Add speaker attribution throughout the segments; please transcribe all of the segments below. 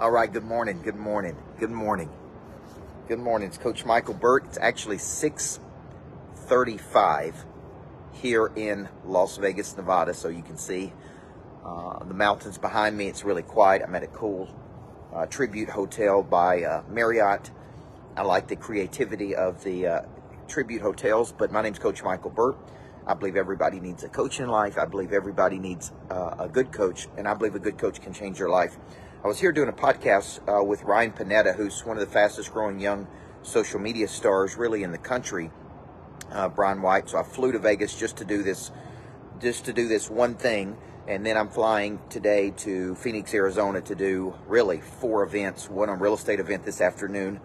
Speaker 1: All right, good morning, good morning, good morning. Good morning, it's Coach Michael Burt. It's actually 6:35 here in Las Vegas, Nevada, so you can see the mountains behind me. It's really quiet. I'm at a cool tribute hotel by Marriott. I like the creativity of the tribute hotels, but my name's Coach Michael Burt. I believe everybody needs a coach in life. I believe everybody needs a good coach, and I believe a good coach can change your life. I was here doing a podcast with Ryan Panetta, who's one of the fastest growing young social media stars really in the country, Brian White. So I flew to Vegas just to do this one thing, and then I'm flying today to Phoenix, Arizona to do really 4 events. One, a real estate event this afternoon,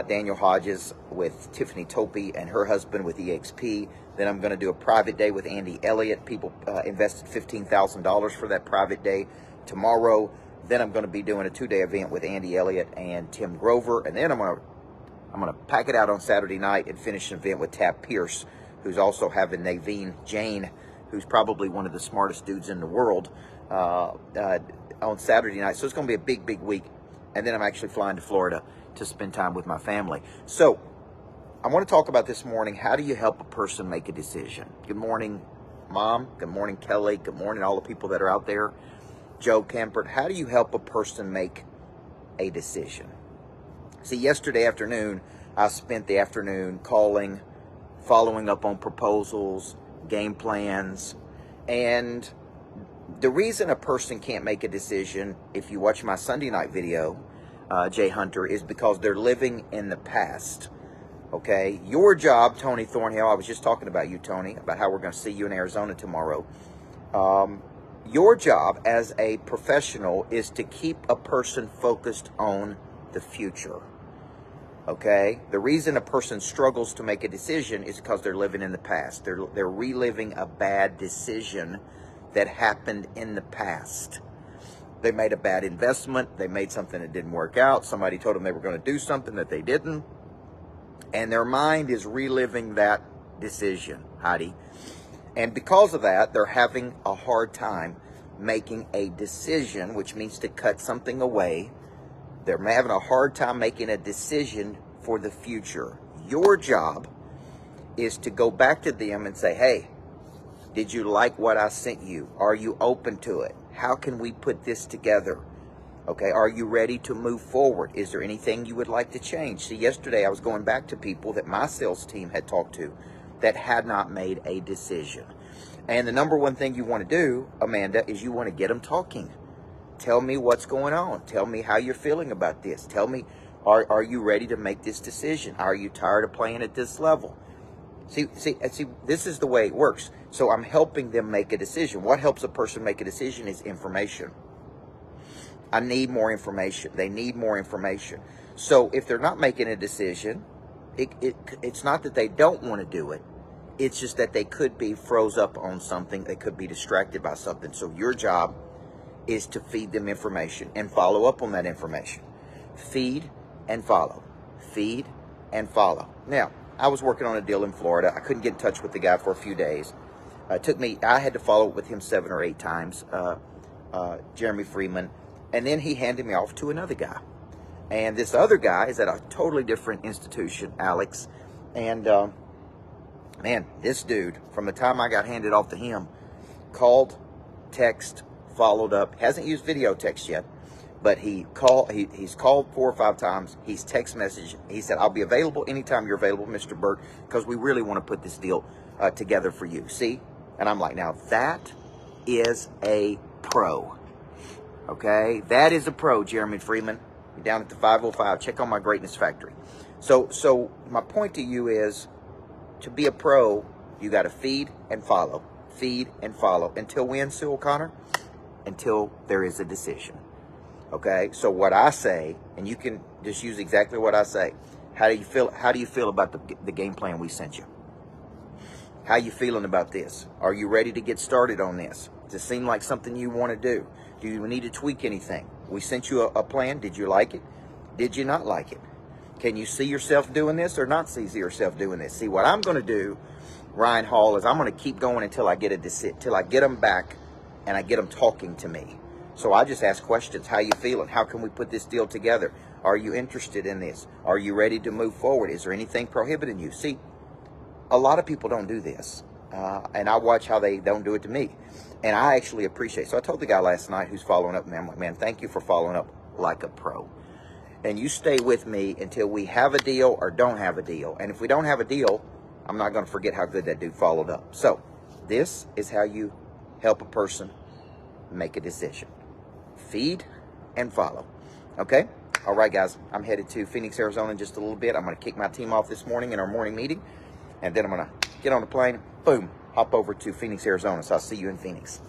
Speaker 1: Daniel Hodges with Tiffany Topi and her husband with EXP. Then I'm going to do a private day with Andy Elliott. People invested $15,000 for that private day tomorrow. Then I'm going to be doing a 2-day event with Andy Elliott and Tim Grover. And then I'm going to pack it out on Saturday night and finish an event with Tab Pierce, who's also having Naveen Jain, who's probably one of the smartest dudes in the world, on Saturday night. So it's going to be a big, big week. And then I'm actually flying to Florida to spend time with my family. So I want to talk about this morning, how do you help a person make a decision? Good morning, Mom. Good morning, Kelly. Good morning, all the people that are out there. Joe Campert, how do you help a person make a decision? See, yesterday afternoon, I spent the afternoon calling, following up on proposals, game plans, and the reason a person can't make a decision, if you watch my Sunday night video, Jay Hunter, is because they're living in the past. Okay, your job, Tony Thornhill, I was just talking about you, Tony, about how we're going to see you in Arizona tomorrow. Your job as a professional is to keep a person focused on the future. Okay, the reason a person struggles to make a decision is because they're living in the past. They're reliving a bad decision that happened in the past. They made a bad investment. They made something that didn't work out. Somebody told them they were going to do something that they didn't. And their mind is reliving that decision, Heidi. And because of that, they're having a hard time making a decision, which means to cut something away. They're having a hard time making a decision for the future. Your job is to go back to them and say, hey, did you like what I sent you? Are you open to it? How can we put this together? Okay, are you ready to move forward? Is there anything you would like to change? See, yesterday I was going back to people that my sales team had talked to that had not made a decision. And the number one thing you want to do, Amanda, is you want to get them talking. Tell me what's going on. Tell me how you're feeling about this. Tell me, are you ready to make this decision? Are you tired of playing at this level? See, this is the way it works. So I'm helping them make a decision. What helps a person make a decision is information. I need more information. They need more information. So if they're not making a decision, it's not that they don't want to do it. It's just that they could be froze up on something. They could be distracted by something. So your job is to feed them information and follow up on that information. Feed and follow. Feed and follow. Now, I was working on a deal in Florida. I couldn't get in touch with the guy for a few days. I had to follow up with him 7 or 8 times, Jeremy Freeman. And then he handed me off to another guy. And this other guy is at a totally different institution, Alex. And, man, this dude, from the time I got handed off to him, called, text, followed up. Hasn't used video text yet, but he's called 4 or 5 times. He's text messaged. He said, I'll be available anytime you're available, Mr. Burt, because we really want to put this deal together for you. See? And I'm like, now that is a pro. Okay? That is a pro, Jeremy Freeman. You're down at the 505. Check on my Greatness Factory. So my point to you is, to be a pro, you got to feed and follow. Feed and follow. Until when, Sue O'Connor? Until there is a decision. Okay? So what I say, and you can just use exactly what I say. How do you feel? How do you feel about the game plan we sent you? How you feeling about this? Are you ready to get started on this? Does it seem like something you want to do? Do you need to tweak anything? We sent you a plan. Did you like it? Did you not like it? Can you see yourself doing this or not see yourself doing this? See, what I'm going to do, Ryan Hall, is I'm going to keep going until I get till I get them back and I get them talking to me. So I just ask questions. How you feeling? How can we put this deal together? Are you interested in this? Are you ready to move forward? Is there anything prohibiting you? See, a lot of people don't do this. And I watch how they don't do it to me. And I actually appreciate it. So I told the guy last night who's following up, man, I'm like, man, thank you for following up like a pro. And you stay with me until we have a deal or don't have a deal. And if we don't have a deal, I'm not going to forget how good that dude followed up. So this is how you help a person make a decision. Feed and follow. Okay? All right, guys. I'm headed to Phoenix, Arizona in just a little bit. I'm going to kick my team off this morning in our morning meeting. And then I'm going to get on the plane, boom, hop over to Phoenix, Arizona. So I'll see you in Phoenix.